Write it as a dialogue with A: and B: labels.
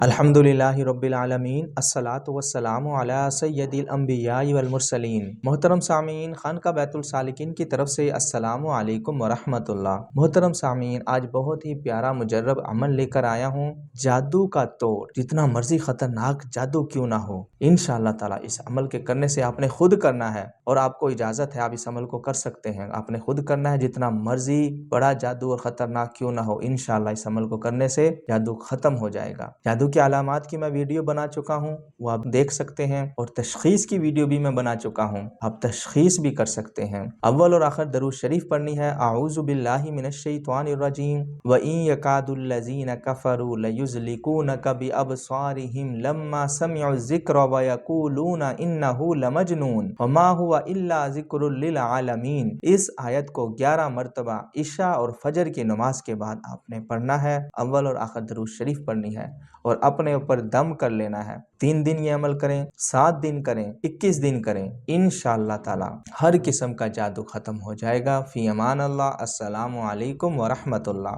A: الحمدللہ رب العالمین الصلاۃ والسلام علی سید الانبیاء والمرسلین۔ محترم سامعین، خانقاہ بیت السالکین کی طرف سے السلام علیکم ورحمۃ اللہ۔ محترم سامعین، آج بہت ہی پیارا مجرب عمل لے کر آیا ہوں، جادو کا توڑ۔ جتنا مرضی خطرناک جادو کیوں نہ ہو، انشاءاللہ تعالی اس عمل کے کرنے سے آپ نے خود کرنا ہے، اور آپ کو اجازت ہے، آپ اس عمل کو کر سکتے ہیں۔ آپ نے خود کرنا ہے، جتنا مرضی بڑا جادو اور خطرناک کیوں نہ ہو، انشاءاللہ اس عمل کو کرنے سے جادو ختم ہو جائے گا۔ جادو کی علامات کی میں ویڈیو بنا چکا ہوں، وہ آپ دیکھ سکتے ہیں، اور تشخیص کی ویڈیو بھی میں بنا چکا ہوں، آپ تشخیص بھی کر سکتے ہیں۔ اول اور آخر درود شریف پڑھنی ہے۔ اعوذ باللہ من الشیطان الرجیم وَإِن يَكَادُ الَّذِينَ كَفَرُوا لَيُزْلِقُونَكَ بِأَبْصَارِهِمْ لَمَّا سَمِعُوا الذِّكْرَ وَيَقُولُونَ إِنَّهُ لَمَجْنُونٌ وَمَا هُوَ إِلَّا ذِكْرٌ لِّلْعَالَمِينَ۔ اس آیت کو 11 مرتبہ عشاء اور فجر کی نماز کے بعد آپ نے پڑھنا ہے۔ اول اور آخر درود شریف پڑھنی ہے، اور اپنے اوپر دم کر لینا ہے۔ 3 دن یہ عمل کریں، 7 دن کریں، 21 دن کریں، انشاءاللہ تعالی ہر قسم کا جادو ختم ہو جائے گا۔ فی امان اللہ۔ السلام علیکم ورحمۃ اللہ۔